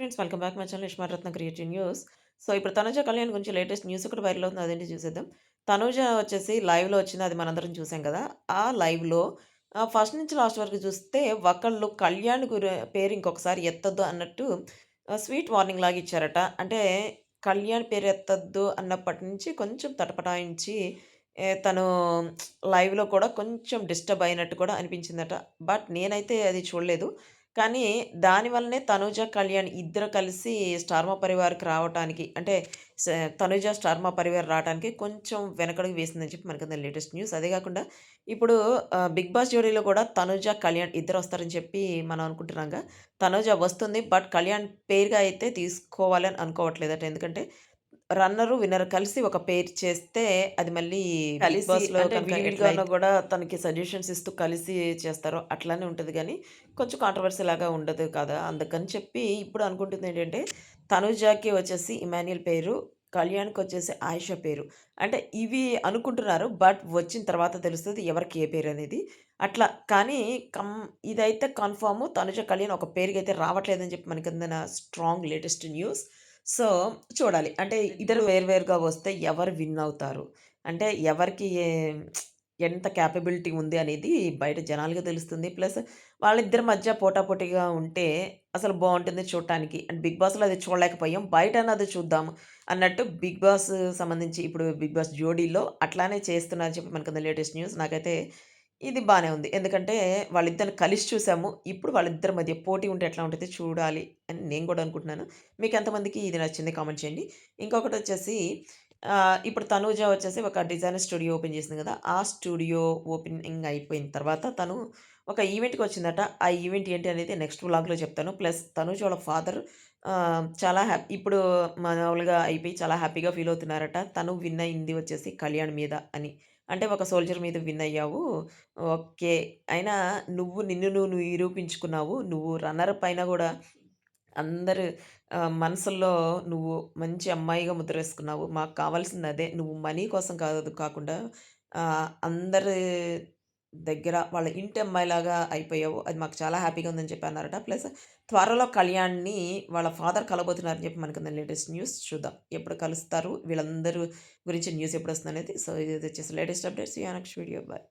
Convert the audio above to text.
Friends, welcome back my channel Yashmaratna creative news. So, ఇప్పుడు తనుజ కళ్యాణ్ గురించి latest news ఒకటి viral అవుతుంది. అదేంటి చూసేద్దాం. తనుజ వచ్చేసి లైవ్‌లో వచ్చింది. అది మనందరం చూసాం కదా! ఆ లైవ్‌లో ఫస్ట్ నుంచి లాస్ట్ వరకు చూస్తే ఒకళ్ళు కళ్యాణ్ పేరు ఇంకొకసారి ఎత్తొద్దు అన్నట్టు స్వీట్ వార్నింగ్ లాగా ఇచ్చారట. అంటే కళ్యాణ్ పేరు ఎత్తొద్దు అన్నప్పటి నుంచి కొంచెం తటపటాయించి తను లైవ్‌లో కూడా కొంచెం డిస్టర్బ్ అయినట్టు కూడా అనిపించిందట. బట్ నేనైతే అది చూడలేదు. కానీ దాని వల్లనే తనూజ, కళ్యాణ్ ఇద్దరు కలిసి 'స్టార్ మా పరివార్‌కి' రావటానికి అంటే స తనూజ 'స్టార్ మా పరివార్' రావటానికి కొంచెం వెనకడుగు వేసిందని చెప్పి మనకుంది లేటెస్ట్ న్యూస్. అదే కాకుండా ఇప్పుడు 'బిగ్ బాస్' జ్యూరీలో కూడా తనూజ, కళ్యాణ్ ఇద్దరొస్తారని చెప్పి మనం అనుకుంటున్నాంగా. తనూజ వస్తుంది. బట్ కళ్యాణ్ పేరుగా అయితే తీసుకోవాలని అనుకోవట్లేదట. ఎందుకంటే రన్నరు, విన్నర్ కలిసి ఒక పెయిర్ చేస్తే అది మళ్ళీ బిగ్ కలిసి బాస్‌లో అంటే కనుక విడివిడిగాను ఎట్లయితే గూడా తనకి సజెషన్స్ ఇస్తూ కలిసి చేస్తారో అట్లానే ఉంటది గానీ, కొంచెం కాంట్రోవర్సీ లాగా ఉండదు కదా! అందుకని చెప్పి ఇప్పుడు అనుకుంటుందేంటంటే, తనుజాకి వచ్చేసి ఇమాన్యుయల్ పేరు, కళ్యాణ్‌కొచ్చేసి ఆయిషా పేరు. అంటే ఇవి అనుకుంటున్నారు. బట్ వచ్చిన తర్వాత తెలుస్తది ఎవరికి ఏ పేరనేది. అట్లా కానీ ఇదైతే కన్ఫర్మ్ తనుజ, కళ్యాణ్ ఒక పేరుకైతే రావట్లేదని చెప్పి మనకందిన స్ట్రాంగ్ లేటెస్ట్ న్యూస్. సో, చూడాలి. అంటే ఇద్దరు వేర్వేరుగా వస్తే ఎవరు విన్ అవుతారు? అంటే ఎవరికి ఎంత కేపబిలిటీ ఉంది అనేది బయట జనాలకి తెలుస్తుంది. ప్లస్ వాళ్ళిద్దరి మధ్య పోటాపోటీగా ఉంటే అసలు బావుంటుంది చూడటానికి. అండ్ 'బిగ్ బాస్'లో అది చూడలేకపోయాం. బయటన్నా అది చూద్దాం అన్నట్టు 'బిగ్ బాస్' సంబంధించి ఇప్పుడు 'బిగ్ బాస్' జోడీలో అట్లానే చేస్తున్నారని చెప్పి మనకుంది లేటెస్ట్ న్యూస్. నాకైతే ఇది బానే ఉంది. ఎందుకంటే వాళ్ళిద్దరిని కలిసి చూసాము. ఇప్పుడు వాళ్ళిద్దరి మధ్య పోటీ ఉంటే ఎట్లా ఉంటది చూడాలి అని నేను కూడా అనుకుంటున్నాను. మీకెంతమందికి ఇది నచ్చింది కామెంట్ చేయండి. ఇంకొకటొచ్చేసి ఇప్పుడు తనూజ వచ్చేసి ఒక డిజైనర్ స్టూడియో ఓపెన్ చేసింది గదా! ఆ స్టూడియో ఓపెనింగ్ అయిపోయిన తర్వాత తను ఒక ఈవెంట్‌కొచ్చిందట. ఆ ఈవెంట్ ఏంటి అనేది నెక్స్ట్ వ్లాగ్‌లో చెప్తాను. ప్లస్ తనూజ వాళ్ళ ఫాదర్ చాలా ఇప్పుడు మామూలుగా అయిపోయి చాలా హ్యాపీగా ఫీల్ అవుతున్నారట. తను విన్ అయింది వచ్చేసి కళ్యాణ్ మీద అని. అంటే ఒక సోల్జర్ మీద విన్ అయ్యావు. ఓకే. అయినా నిన్ను నువ్వు నిరూపించుకున్నావు. నువ్వు రన్నర్ పైన గూడా అందరు మనసుల్లో నువ్వు మంచి అమ్మాయిగా ముద్రేసుకున్నావు. మాకు కావాల్సింది అదే. నువ్వు మనీ కోసం కాకుండా అందరి దగ్గర వాళ్ళ ఇంటి అమ్మాయిలాగా అయిపోయావు. అది మాకు చాలా హ్యాపీగా ఉందని చెప్పి అన్నారట. ప్లస్ త్వరలో కళ్యాణ్‌ని వాళ్ళ ఫాదర్ కలబోతున్నారని చెప్పి మనకుంది లేటెస్ట్ న్యూస్. చూద్దాం. ఎప్పుడు కలుస్తారు? వీళ్ళందరూ గురించి న్యూస్ ఎప్పుడొస్తుందనేది. సో, ఇది వచ్చేసి latest updates. See you next video. By.